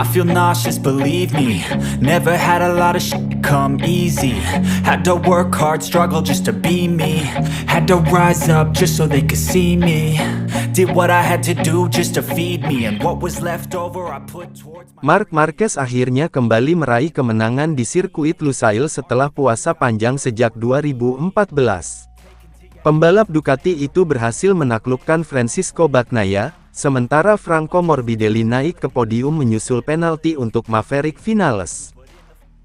I feel nauseous, believe me. Never had a lot of shit come easy. Had to work hard, struggle just to be me. Had to rise up just so they could see me. Did what I had to do just to feed me. And what was left over I put towards my... Marc Marquez akhirnya kembali meraih kemenangan di sirkuit Lusail setelah puasa panjang sejak 2014. Pembalap Ducati itu berhasil menaklukkan Francisco Bagnaia, sementara Franco Morbidelli naik ke podium menyusul penalti untuk Maverick Vinales.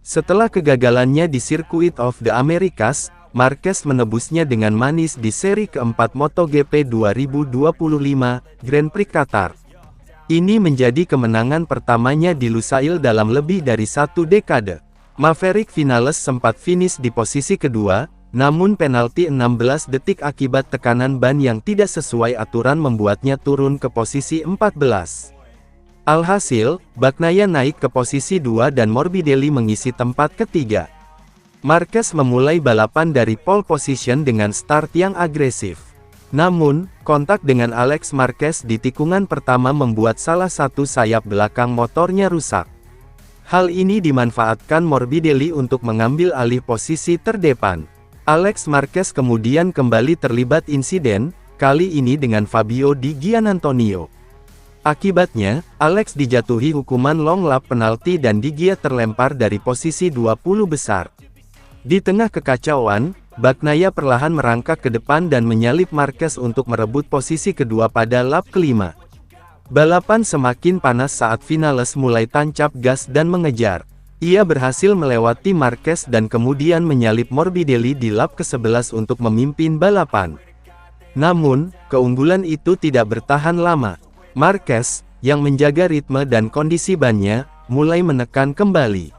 Setelah kegagalannya di Circuit of the Americas, Marquez menebusnya dengan manis di seri keempat MotoGP 2025 Grand Prix Qatar. Ini menjadi kemenangan pertamanya di Lusail dalam lebih dari satu dekade. Maverick Vinales sempat finish di posisi kedua, namun penalti 16 detik akibat tekanan ban yang tidak sesuai aturan membuatnya turun ke posisi 14. Alhasil, Bagnaia naik ke posisi 2 dan Morbidelli mengisi tempat ketiga. Marquez memulai balapan dari pole position dengan start yang agresif. Namun, kontak dengan Alex Marquez di tikungan pertama membuat salah satu sayap belakang motornya rusak. Hal ini dimanfaatkan Morbidelli untuk mengambil alih posisi terdepan. Alex Marquez kemudian kembali terlibat insiden, kali ini dengan Fabio Di Giannantonio. Akibatnya, Alex dijatuhi hukuman long lap penalti dan Di Gia terlempar dari posisi 20 besar. Di tengah kekacauan, Bagnaia perlahan merangkak ke depan dan menyalip Marquez untuk merebut posisi kedua pada lap kelima. Balapan semakin panas saat Vinales mulai tancap gas dan mengejar. Ia berhasil melewati Marquez dan kemudian menyalip Morbidelli di lap ke-11 untuk memimpin balapan. Namun, keunggulan itu tidak bertahan lama. Marquez, yang menjaga ritme dan kondisi bannya, mulai menekan kembali.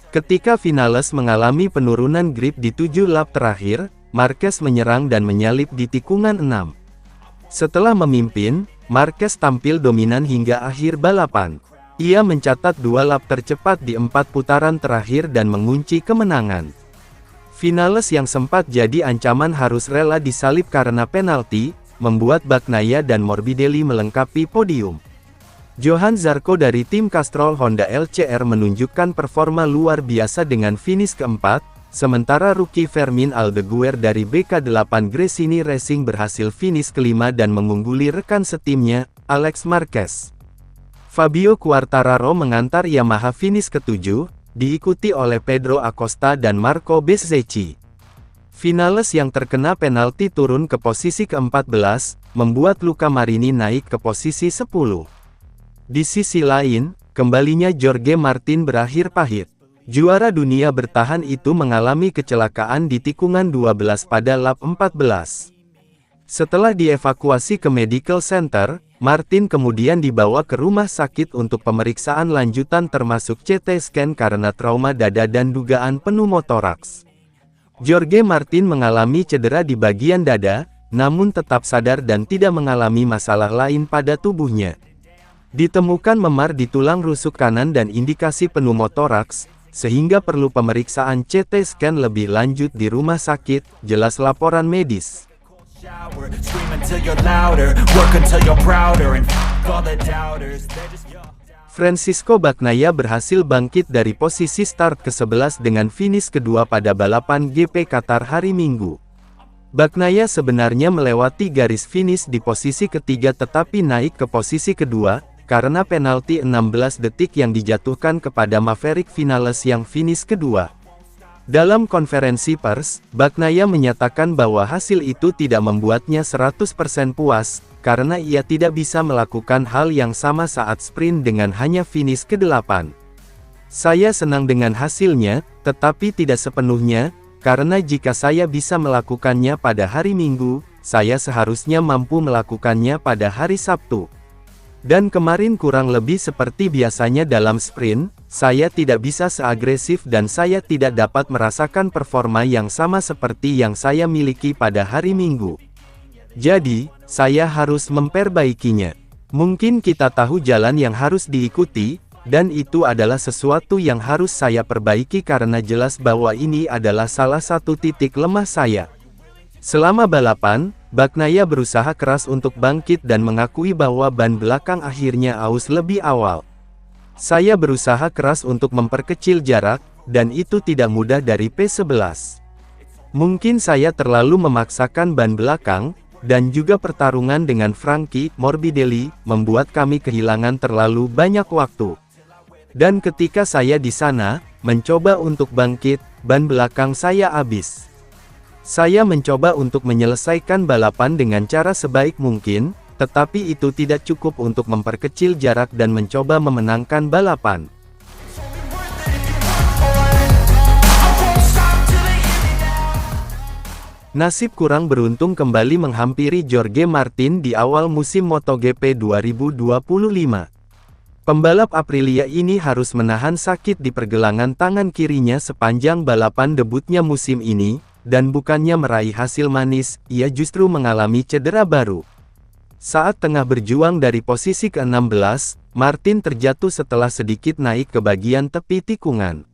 Ketika Vinales mengalami penurunan grip di 7 lap terakhir, Marquez menyerang dan menyalip di tikungan 6. Setelah memimpin, Marquez tampil dominan hingga akhir balapan. Ia mencatat 2 lap tercepat di 4 putaran terakhir dan mengunci kemenangan. Vinales yang sempat jadi ancaman harus rela disalip karena penalti, membuat Bagnaia dan Morbidelli melengkapi podium. Johan Zarco dari tim Castrol Honda LCR menunjukkan performa luar biasa dengan finish keempat, sementara rookie Fermin Aldeguer dari BK8 Gresini Racing berhasil finish kelima dan mengungguli rekan setimnya, Alex Marquez. Fabio Quartararo mengantar Yamaha finish ke-7, diikuti oleh Pedro Acosta dan Marco Bezzecchi. Vinales yang terkena penalti turun ke posisi ke-14, membuat Luca Marini naik ke posisi 10. Di sisi lain, kembalinya Jorge Martin berakhir pahit. Juara dunia bertahan itu mengalami kecelakaan di tikungan 12 pada lap 14. Setelah dievakuasi ke medical center, Martin kemudian dibawa ke rumah sakit untuk pemeriksaan lanjutan termasuk CT scan karena trauma dada dan dugaan pneumotoraks. Jorge Martin mengalami cedera di bagian dada, namun tetap sadar dan tidak mengalami masalah lain pada tubuhnya. Ditemukan memar di tulang rusuk kanan dan indikasi pneumotoraks, sehingga perlu pemeriksaan CT scan lebih lanjut di rumah sakit, jelas laporan medis. Francisco Bagnaia berhasil bangkit dari posisi start ke-11 dengan finish kedua pada balapan GP Qatar hari Minggu. Bagnaia sebenarnya melewati garis finish di posisi ketiga tetapi naik ke posisi kedua, karena penalti 16 detik yang dijatuhkan kepada Maverick Vinales yang finish kedua. Dalam konferensi pers, Bagnaia menyatakan bahwa hasil itu tidak membuatnya 100% puas, karena ia tidak bisa melakukan hal yang sama saat sprint dengan hanya finish ke-8. Saya senang dengan hasilnya, tetapi tidak sepenuhnya, karena jika saya bisa melakukannya pada hari Minggu, saya seharusnya mampu melakukannya pada hari Sabtu. Dan kemarin kurang lebih seperti biasanya dalam sprint, saya tidak bisa seagresif dan saya tidak dapat merasakan performa yang sama seperti yang saya miliki pada hari Minggu. Jadi, saya harus memperbaikinya. Mungkin kita tahu jalan yang harus diikuti, dan itu adalah sesuatu yang harus saya perbaiki karena jelas bahwa ini adalah salah satu titik lemah saya. Selama balapan, Bagnaia berusaha keras untuk bangkit dan mengakui bahwa ban belakang akhirnya aus lebih awal. Saya berusaha keras untuk memperkecil jarak, dan itu tidak mudah dari P11. Mungkin saya terlalu memaksakan ban belakang, dan juga pertarungan dengan Frankie Morbidelli, membuat kami kehilangan terlalu banyak waktu. Dan ketika saya di sana, mencoba untuk bangkit, ban belakang saya habis. Saya mencoba untuk menyelesaikan balapan dengan cara sebaik mungkin, tetapi itu tidak cukup untuk memperkecil jarak dan mencoba memenangkan balapan. Nasib kurang beruntung kembali menghampiri Jorge Martin di awal musim MotoGP 2025. Pembalap Aprilia ini harus menahan sakit di pergelangan tangan kirinya sepanjang balapan debutnya musim ini, dan bukannya meraih hasil manis, ia justru mengalami cedera baru. Saat tengah berjuang dari posisi ke-16, Martin terjatuh setelah sedikit naik ke bagian tepi tikungan.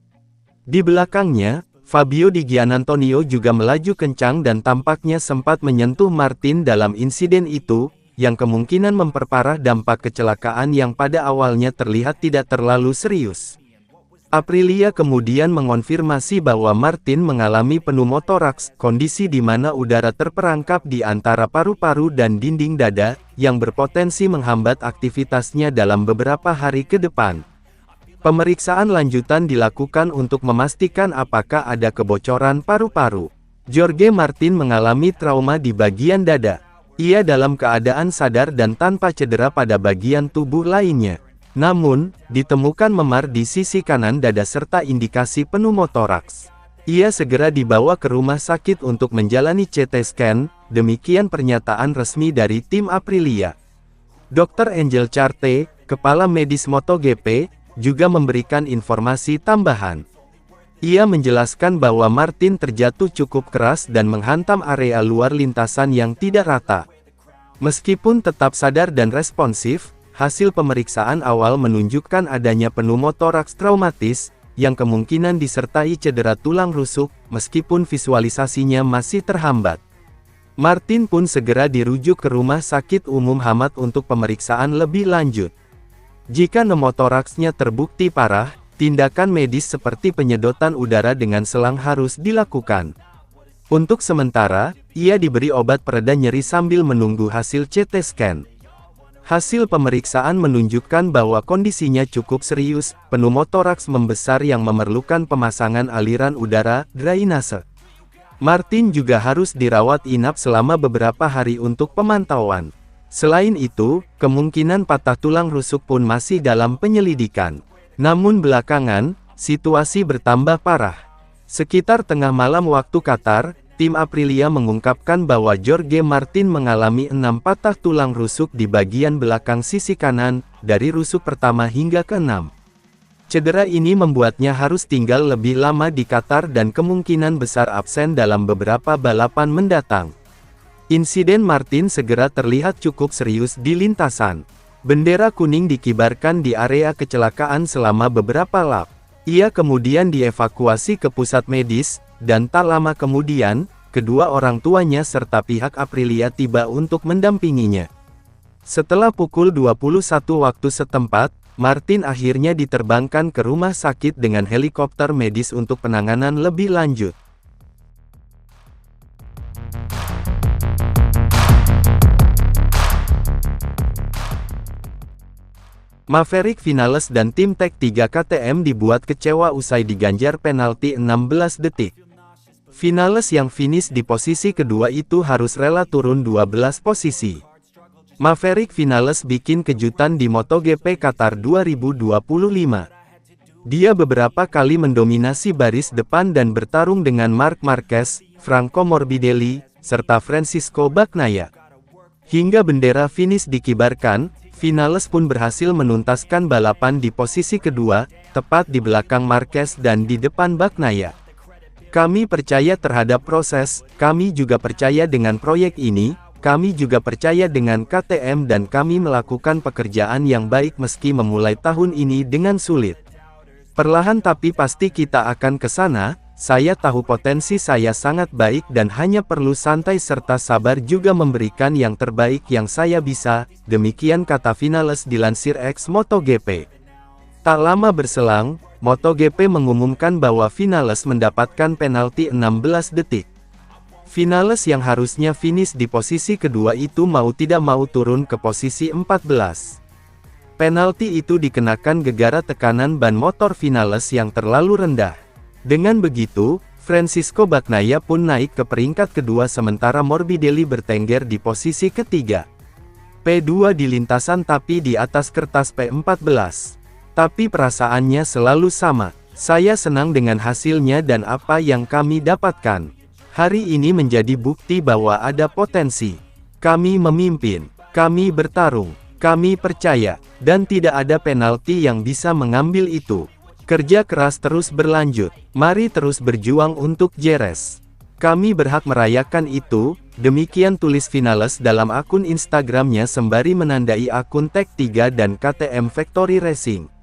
Di belakangnya, Fabio Di Giannantonio juga melaju kencang dan tampaknya sempat menyentuh Martin dalam insiden itu, yang kemungkinan memperparah dampak kecelakaan yang pada awalnya terlihat tidak terlalu serius. Aprilia kemudian mengonfirmasi bahwa Martin mengalami pneumotoraks, kondisi di mana udara terperangkap di antara paru-paru dan dinding dada, yang berpotensi menghambat aktivitasnya dalam beberapa hari ke depan. Pemeriksaan lanjutan dilakukan untuk memastikan apakah ada kebocoran paru-paru. Jorge Martin mengalami trauma di bagian dada. Ia dalam keadaan sadar dan tanpa cedera pada bagian tubuh lainnya. Namun, ditemukan memar di sisi kanan dada serta indikasi pneumotoraks. Ia segera dibawa ke rumah sakit untuk menjalani CT scan, demikian pernyataan resmi dari tim Aprilia. Dr. Angel Charte, kepala medis MotoGP, juga memberikan informasi tambahan. Ia menjelaskan bahwa Martin terjatuh cukup keras dan menghantam area luar lintasan yang tidak rata. Meskipun tetap sadar dan responsif, hasil pemeriksaan awal menunjukkan adanya pneumotoraks traumatis, yang kemungkinan disertai cedera tulang rusuk, meskipun visualisasinya masih terhambat. Martin pun segera dirujuk ke Rumah Sakit Umum Hamad untuk pemeriksaan lebih lanjut. Jika pneumotoraksnya terbukti parah, tindakan medis seperti penyedotan udara dengan selang harus dilakukan. Untuk sementara, ia diberi obat pereda nyeri sambil menunggu hasil CT scan. Hasil pemeriksaan menunjukkan bahwa kondisinya cukup serius, pneumotoraks membesar yang memerlukan pemasangan aliran udara, drainase. Martin juga harus dirawat inap selama beberapa hari untuk pemantauan. Selain itu, kemungkinan patah tulang rusuk pun masih dalam penyelidikan. Namun belakangan, situasi bertambah parah. Sekitar tengah malam waktu Qatar, tim Aprilia mengungkapkan bahwa Jorge Martin mengalami 6 patah tulang rusuk di bagian belakang sisi kanan, dari rusuk pertama hingga ke-6. Cedera ini membuatnya harus tinggal lebih lama di Qatar dan kemungkinan besar absen dalam beberapa balapan mendatang. Insiden Martin segera terlihat cukup serius di lintasan. Bendera kuning dikibarkan di area kecelakaan selama beberapa lap. Ia kemudian dievakuasi ke pusat medis, dan tak lama kemudian, kedua orang tuanya serta pihak Aprilia tiba untuk mendampinginya. Setelah pukul 21 waktu setempat, Martin akhirnya diterbangkan ke rumah sakit dengan helikopter medis untuk penanganan lebih lanjut. Maverick Vinales dan tim Tech 3 KTM dibuat kecewa usai diganjar penalti 16 detik. Vinales yang finish di posisi kedua itu harus rela turun 12 posisi. Maverick Vinales bikin kejutan di MotoGP Qatar 2025. Dia beberapa kali mendominasi baris depan dan bertarung dengan Marc Marquez, Franco Morbidelli, serta Francisco Bagnaia. Hingga bendera finish dikibarkan, Vinales pun berhasil menuntaskan balapan di posisi kedua, tepat di belakang Marquez dan di depan Bagnaia. Kami percaya terhadap proses, kami juga percaya dengan proyek ini, kami juga percaya dengan KTM dan kami melakukan pekerjaan yang baik meski memulai tahun ini dengan sulit. Perlahan tapi pasti kita akan ke sana. Saya tahu potensi saya sangat baik dan hanya perlu santai serta sabar juga memberikan yang terbaik yang saya bisa, demikian kata Vinales dilansir X MotoGP. Tak lama berselang, MotoGP mengumumkan bahwa Vinales mendapatkan penalti 16 detik. Vinales yang harusnya finish di posisi kedua itu mau tidak mau turun ke posisi 14. Penalti itu dikenakan gegara tekanan ban motor Vinales yang terlalu rendah. Dengan begitu, Francisco Bagnaia pun naik ke peringkat kedua sementara Morbidelli bertengger di posisi ketiga. P2 di lintasan tapi di atas kertas P14. Tapi perasaannya selalu sama. Saya senang dengan hasilnya dan apa yang kami dapatkan. Hari ini menjadi bukti bahwa ada potensi. Kami memimpin, kami bertarung, kami percaya, dan tidak ada penalti yang bisa mengambil itu. Kerja keras terus berlanjut, mari terus berjuang untuk Jerez. Kami berhak merayakan itu, demikian tulis Vinales dalam akun Instagramnya sembari menandai akun Tech3 dan KTM Factory Racing.